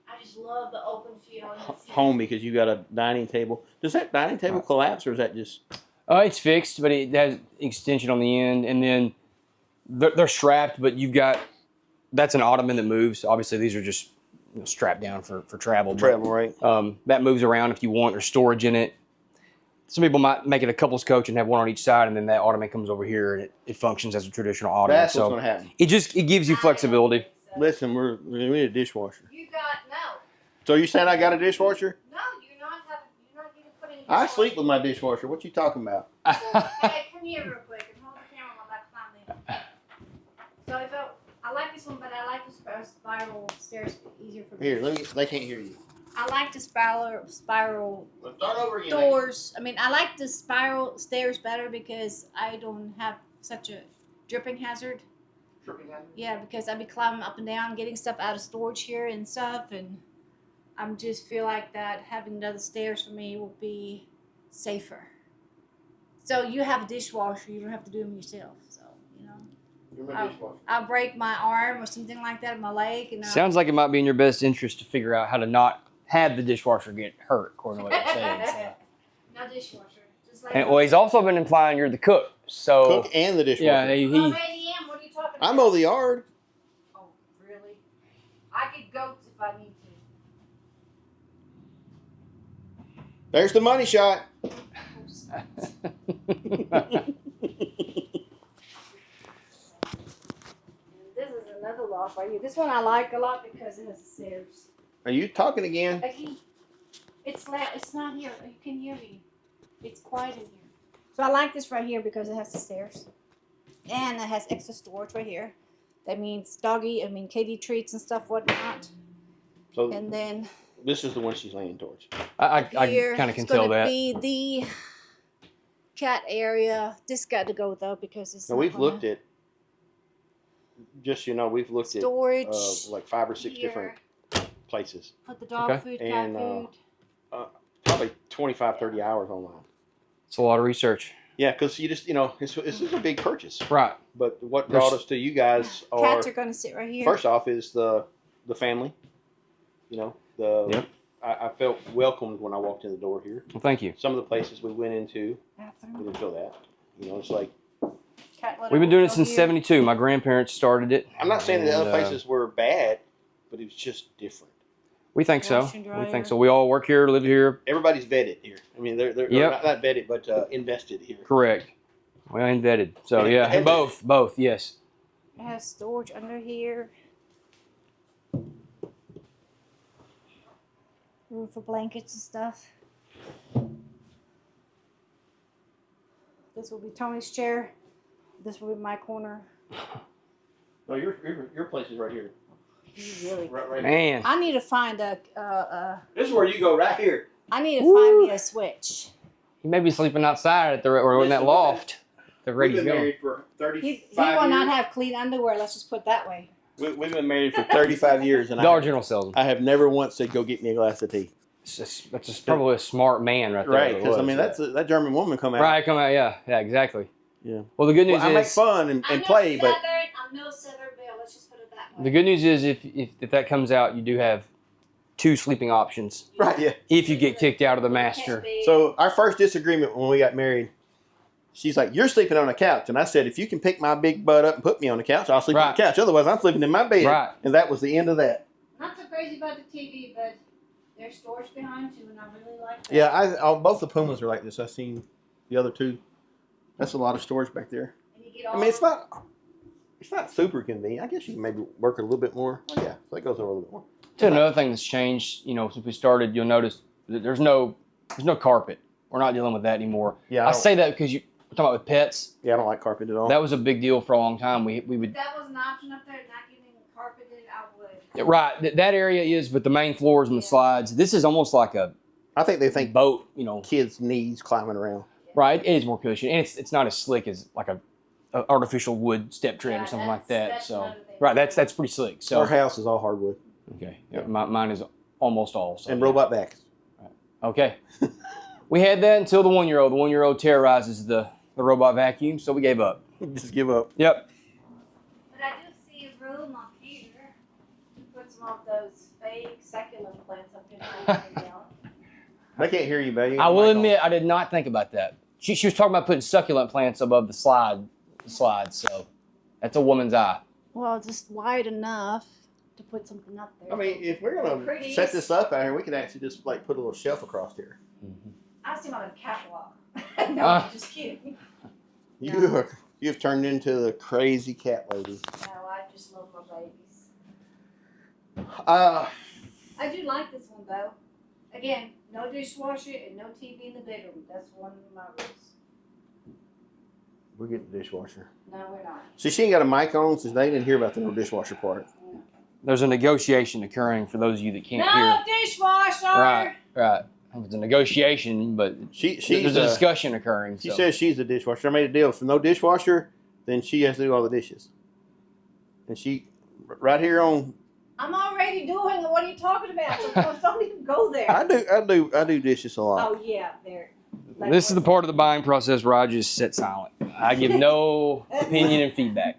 I just love the open feel. and the seat. home because you got a dining table. Does that dining table collapse or is that just? It's fixed, but it has extension on the end, and then they're strapped. But you've got that's an ottoman that moves. Obviously, these are just strapped down for travel. Travel, right? That moves around if you want. There's storage in it. Some people might make it a couples coach and have one on each side, and then that ottoman comes over here and it functions as a traditional ottoman. That's what's going to happen. It gives you flexibility. Listen, we need a dishwasher. You got no. So you saying I got a dishwasher? No, you're not even putting. I sleep with my dishwasher. What you talking about? Hey, come here real quick and hold the camera while I climb in. So I like this one, but I like the spiral stairs easier for me. Here, they can't hear you. I like the spiral Let's start over again. doors. I mean, I like the spiral stairs better because I don't have such a dripping hazard. Dripping hazard? Yeah, because I'd be climbing up and down, getting stuff out of storage here and stuff, and I'm just feel like that having another stairs for me will be safer. So you have a dishwasher, you don't have to do them yourself. So You're my dishwasher. I'll break my arm or something like that, my leg, and Sounds like it might be in your best interest to figure out how to not have the dishwasher get hurt, according to what you're saying. So. No dishwasher. Just like And well, he's also been implying you're the cook. So Cook and the dishwasher. yeah, he I already am. What are you talking about? I mow the yard. Oh, really? I get goats if I need to. There's the money shot. This is another loft right here. This one I like a lot because it has the stairs. Are you talking again? It's loud. It's not here. You can hear me. It's quiet in here. So I like this right here because it has the stairs. And it has extra storage right here. That means Katie treats and stuff, whatnot. So And then this is the one she's laying towards. I here, kind of can it's gonna tell that. be the cat area. This got to go though because it's. Now not we've gonna- looked at. Just we've looked storage. at like 5 or 6 here. different places. Put the dog Okay. food, cat And, food. Probably 25, 30 hours online. It's a lot of research. Yeah, because you just this is a big purchase. Right. But what brought us to you guys Cats are gonna sit right here. first off is the family. Yep. I felt welcomed when I walked in the door here. Well, thank you. Some of the places we went into, we Bathroom. didn't feel that. It's like Cat litter We've been doing it go since here. '72. My grandparents started it. I'm not saying that the other And, places were bad, but it was just different. We think so. Wash and We dryer. think so. We all work here, live here. Everybody's vetted here. I mean, they're Yep. not vetted, but invested here. Correct. We ain't vetted. So And- yeah, and- both. Yes. It has storage under here. Room for blankets and stuff. This will be Tony's chair. This will be my corner. No, your place is right here. You really. Right. Man. I need to find a. This is where you go right here. I need to find me a switch. He may be sleeping outside or in that Listen, loft. The We've Brady's been going. married for 35 He will not years. have clean underwear. Let's just put it that way. We've been married for 35 years, and Dollar General sells them. I have never once said, "Go get me a glass of tea." That's probably a smart man right there. Right? Because I mean, that German woman come out. Right, come out. Yeah, exactly. Yeah. Well, the good news Well, I make is fun and play, but I'm no Southern Belle. Let's just put it that way. the good news is if that comes out, you do have 2 sleeping options right, yeah. if you get kicked out of the master. So our first disagreement when we got married, she's like, "You're sleeping on a couch," and I said, "If you can pick my big butt up and put me on the couch, I'll sleep on Right. the couch. Otherwise, I'm sleeping in my bed." Right. And that was the end of that. Not so crazy about the TV, but there's storage behind you, and I really like that. Yeah, both the Pumas are like this. I've seen the other two. That's a lot of storage back there. And you get I mean, it's not super convenient. I guess you can maybe work it a little bit more. Oh, yeah, so that goes over a little bit more. So another thing that's changed, since we started, you'll notice that there's no carpet. We're not dealing with that anymore. Yeah, I say that because we're talking about with pets. I don't like carpet at all. That was a big deal for a long time. We would If that was an option up there, not getting carpeted, I would. right that area is, but the main floors and the slides. This is almost like a I think they think boat. kids' knees climbing around. Right, it is more cushion, and it's not as slick as like a artificial wood step tread or something like that. that's So another thing. right, that's pretty slick. So Our house is all hardwood okay, yeah, mine is almost all. So, and robot backs. Okay, we had that until the 1-year-old. The 1-year-old terrorizes the robot vacuum, so we gave up. Just give up. Yep. But I do see a room up here to put some of those fake succulent plants up here. I can't hear you, baby. I will admit, I did not think about that. She was talking about putting succulent plants above the slides, so that's a woman's eye. Well, just wide enough. to put something up there. I mean, if we're gonna Pretties. set this up out here, we could actually just like put a little shelf across here. I see him on a catwalk. No, I'm just kidding. You've turned into the crazy cat lady. No, I just love my babies. Uh, I do like this one though. Again, no dishwasher and no TV in the bedroom. That's one of my rules. we're getting the dishwasher. No, we're not. See, she ain't got a mic on, so they didn't hear about the no dishwasher part. There's a negotiation occurring for those of you that can't No hear. dishwasher. Right. It's a negotiation, but She's there's a discussion occurring. She so. says she's the dishwasher. I made a deal. If no dishwasher, then she has to do all the dishes. And she, right here on. I'm already doing it. What are you talking about? So don't even go there. I do dishes a lot. Oh yeah, there. Like This is the part of the buying process where I just sit silent. I give no opinion and feedback.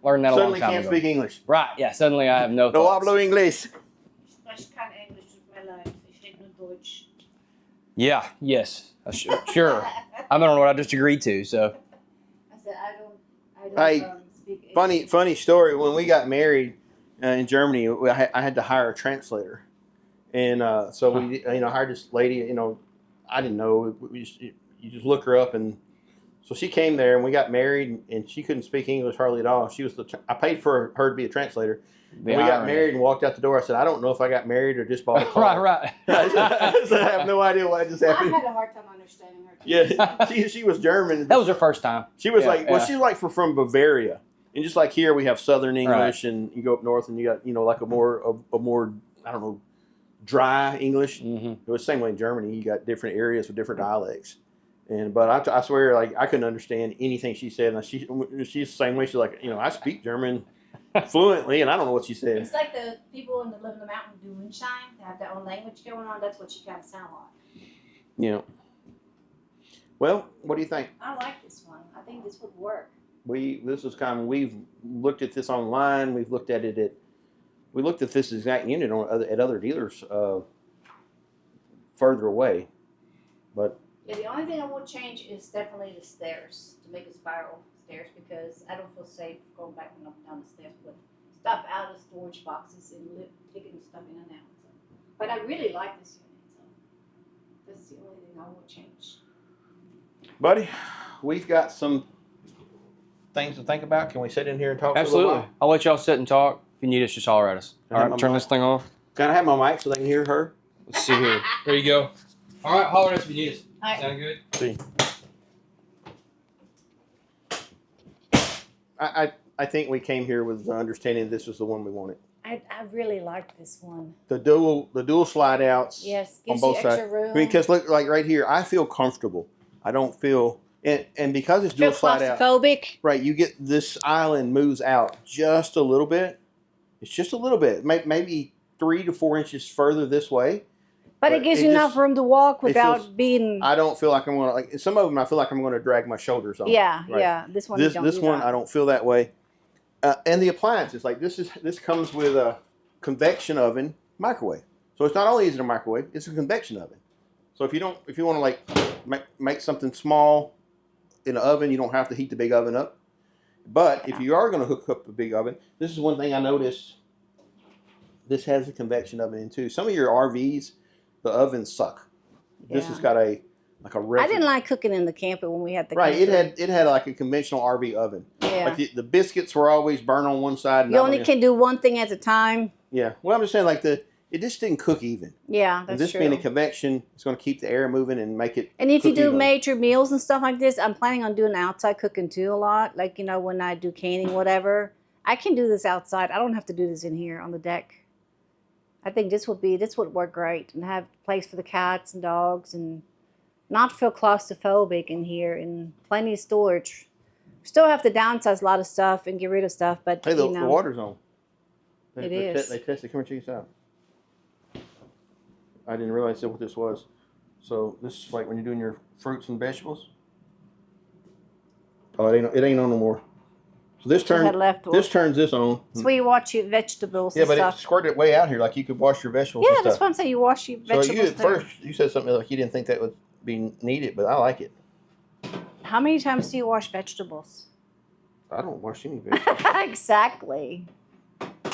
Learned that Suddenly a long time can't ago. speak English. Right, yeah, suddenly I have no No thoughts. hablo inglés. Ich kann Englisch, tut mir leid. Ich rede nur Deutsch. Yeah, yes, sure. I don't know what I just agreed to, so. I said I don't Hey, speak English. Funny story. When we got married in Germany, I had to hire a translator, and so we hired this lady. I didn't know. You just look her up, and so she came there, and we got married, and she couldn't speak English hardly at all. She was I paid for her to be a translator. The And we got irony. married and walked out the door. I said, I don't know if I got married or just bought a car. Right. I said, I have no idea what just I happened. had a hard time understanding her. Too. Yeah, she was German. That was her first time. She was Yeah. she's like from Bavaria, and just like here we have Southern English, and you go up north and you got like a more I don't know, dry English. Mm-hmm. It was the same way in Germany. You got different areas with different dialects, but I swear like I couldn't understand anything she said. And she's the same way. She's like I speak German fluently, and I don't know what she said. It's like the people in the live in the mountain do moonshine. They have their own language going on. That's what she kind of sound like. Well, what do you think? I like this one. I think this would work. We've looked at this online. We've looked at it we looked at this exact unit at other dealers further away, but Yeah, the only thing I would change is definitely the stairs to make a spiral stairs because I don't feel safe going back and up and down the stairs with stuff out of storage boxes and taking stuff in and out. So. But I really like this unit, so that's the only thing I would change. buddy, we've got some things to think about. Can we sit in here and talk for a little Absolutely. while? I'll let y'all sit and talk. If you need us, just holler at us. I All have right, my turn mic. this thing off. Can I have my mic so they can hear her? Let's see here. There you go. All right, holler at us if you need us. All right. Sound good? See. I think we came here with the understanding this was the one we wanted. I really like this one. The dual slide outs. Yes, on gives both you extra sides. room. Because look, like right here, I feel comfortable. I don't feel and because it's feel dual slide out. claustrophobic. Right, you get this island moves out just a little bit. It's just a little bit, maybe 3 to 4 inches further this way. But it gives you enough room to walk without feels- being. I don't feel like I'm going to like some of them. I feel like I'm going to drag my shoulders on. Yeah, Right. yeah. This one, you don't This do one, that. I don't feel that way. And the appliances, like this comes with a convection oven, microwave. So it's not only is it a microwave, it's a convection oven. So if you want to like make something small in an oven, you don't have to heat the big oven up. But if you are going to hook up a big oven, this is one thing I noticed. This has a convection oven in too. Some of your RVs, the ovens suck. This Yeah. has got a I didn't like cooking in the camper when we had the right. camper. It had like a conventional RV oven. Yeah. Like the biscuits were always burned on one side. And You not only on the- can do one thing at a time. Yeah. Well, I'm just saying like it just didn't cook even. Yeah, And that's this true. being a convection, it's going to keep the air moving and make it. And if you cook do evenly. major meals and stuff like this, I'm planning on doing outside cooking too a lot. Like, when I do canning, whatever. I can do this outside. I don't have to do this in here on the deck. I think this would work great and have a place for the cats and dogs and not feel claustrophobic in here and plenty of storage. Still have to downsize a lot of stuff and get rid of stuff, but Hey, the water's on. It is. They tested. Come here, check this out. I didn't realize what this was. So this is like when you're doing your fruits and vegetables. Oh, it ain't on no more. So this had left turns this on. It's where you wash your vegetables Yeah, and but it stuff. squirted it way out here, like you could wash your vegetables. Yeah, and that's stuff. what I'm saying. You wash your So vegetables. you at first you said something like you didn't think that would be needed, but I like it. How many times do you wash vegetables? I don't wash any vegetables. Exactly.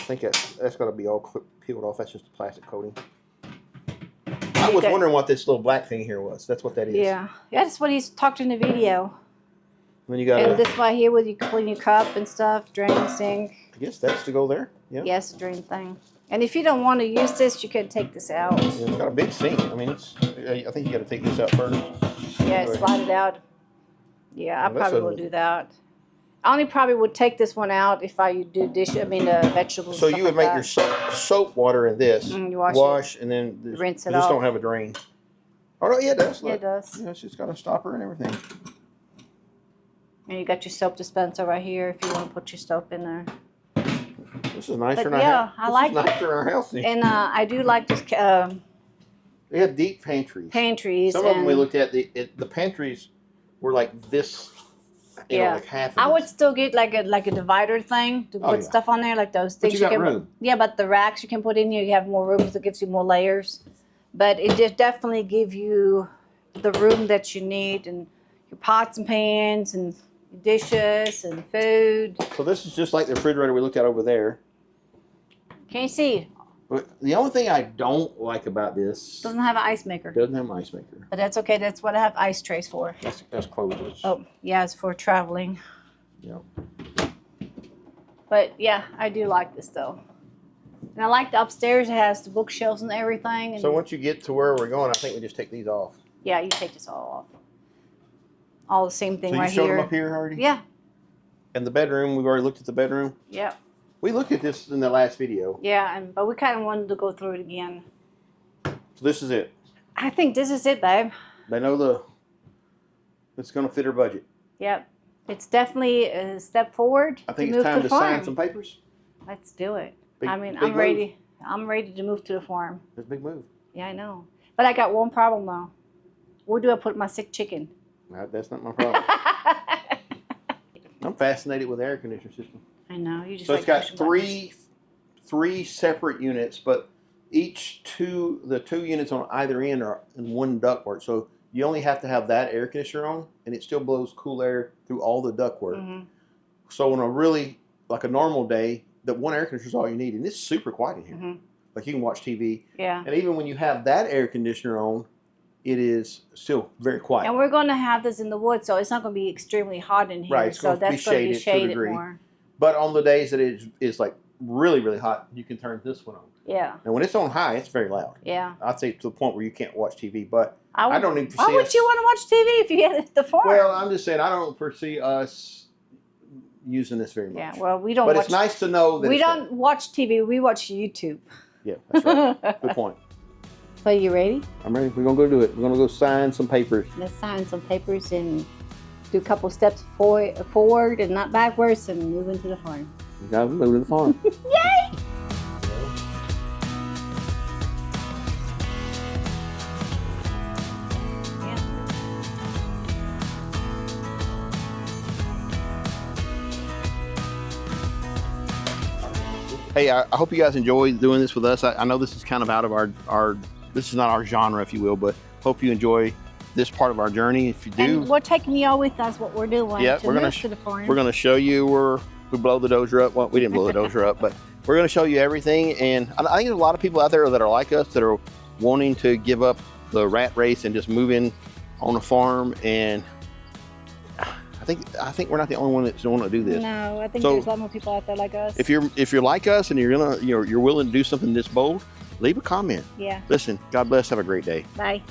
think that's got to be all peeled off. That's just a plastic coating. I was wondering what this little black thing here was. That's what that is. Yeah, that's what he's talked in the video. And then you got. And this right here, where you clean your cup and stuff, drain sink. I guess that's to go there. Yeah. Yes, drain thing. And if you don't want to use this, you can take this out. Yeah, it's got a big sink. I mean, I think you got to take this out first. Yeah, slide it out. Yeah, I probably will do that. I only probably would take this one out if I do vegetables. So you would make your soap water in this, you wash, and then rinse it this off. don't have a drain. Oh no, yeah, it does. Yeah, it does. Yeah, it's just got a stopper and everything. And you got your soap dispenser right here if you want to put your soap in there. This is nicer than yeah, our house. This is nicer than our house. And I do like this. They have deep pantries. Pantries. Some of them we looked at, the pantries were like this. You know, like half. I would still get like a divider thing to put stuff on there, like those things. But you got room. Yeah, but the racks you can put in here, you have more room, so it gives you more layers. But it just definitely give you the room that you need, and your pots and pans and dishes and food. So this is just like the refrigerator we looked at over there. Can you see? But the only thing I don't like about this Doesn't have an ice maker. doesn't have an ice maker. But that's okay. That's what I have ice trays for. That's closed. Oh, yeah, it's for traveling. Yeah. But yeah, I do like this though. And I like the upstairs. It has the bookshelves and everything. And So once you get to where we're going, I think we just take these off. yeah, you take this all off. All the same thing So right you showed here. them up here already? Yeah. And the bedroom, we've already looked at the bedroom. Yeah. We looked at this in the last video. Yeah, but we kind of wanted to go through it again. So this is it. I think this is it, babe. They know it's going to fit our budget. Yep. It's definitely a step forward. I think to it's move time to to the sign farm. some papers. Let's do it. Big- I mean, big I'm ready. I'm ready to move to the farm. It's a big move. Yeah, I know. But I got one problem though. Where do I put my sick chicken? That's not my problem. I'm fascinated with the air conditioner system. I know. You just So like it's got pushing buttons. three separate units, but the two units on either end are in one ductwork. So you only have to have that air conditioner on, and it still blows cool air through all the ductwork. Mm-hmm. So on a normal day, the one air conditioner is all you need, and it's super quiet in here. Mm-hmm. Like you can watch TV, Yeah. and even when you have that air conditioner on, it is still very quiet. And we're going to have this in the woods, so it's not going to be extremely hot in here. Right, it's so going to be that's going to be shaded to a shaded degree. more. But on the days that it is like really, really hot, you can turn this one on. Yeah. And when it's on high, it's very loud. Yeah. I'd say to the point where you can't watch TV. But I don't even Why foresee would us. you want to watch TV if you get it at the farm? Well, I'm just saying I don't foresee us using this very much. Yeah. Well, we don't. But watch, it's nice to know that we it's don't watch TV. We watch YouTube. there. Yeah, that's right. Good point. So you ready? I'm ready. We're gonna go do it. We're gonna go sign some papers. Let's sign some papers and do a couple steps forward and not backwards and move into the farm. You gotta move to the farm. Yay! Hey, I hope you guys enjoy doing this with us. I know this is kind of out of our this is not our genre, if you will, but hope you enjoy this part of our journey. If you do, And we're taking y'all with us. What we're doing. Yeah, to we're gonna move to the farm. we're gonna show you where we blow the dozer up. Well, we didn't blow the dozer up, but we're gonna show you everything. And I think there's a lot of people out there that are like us that are wanting to give up the rat race and just move in on a farm. And I think we're not the only one that's want to do this. No, I think So, there's a lot more people out there like us. If you're like us and you're willing to do something this bold, leave a comment. Yeah. Listen, God bless. Have a great day. Bye.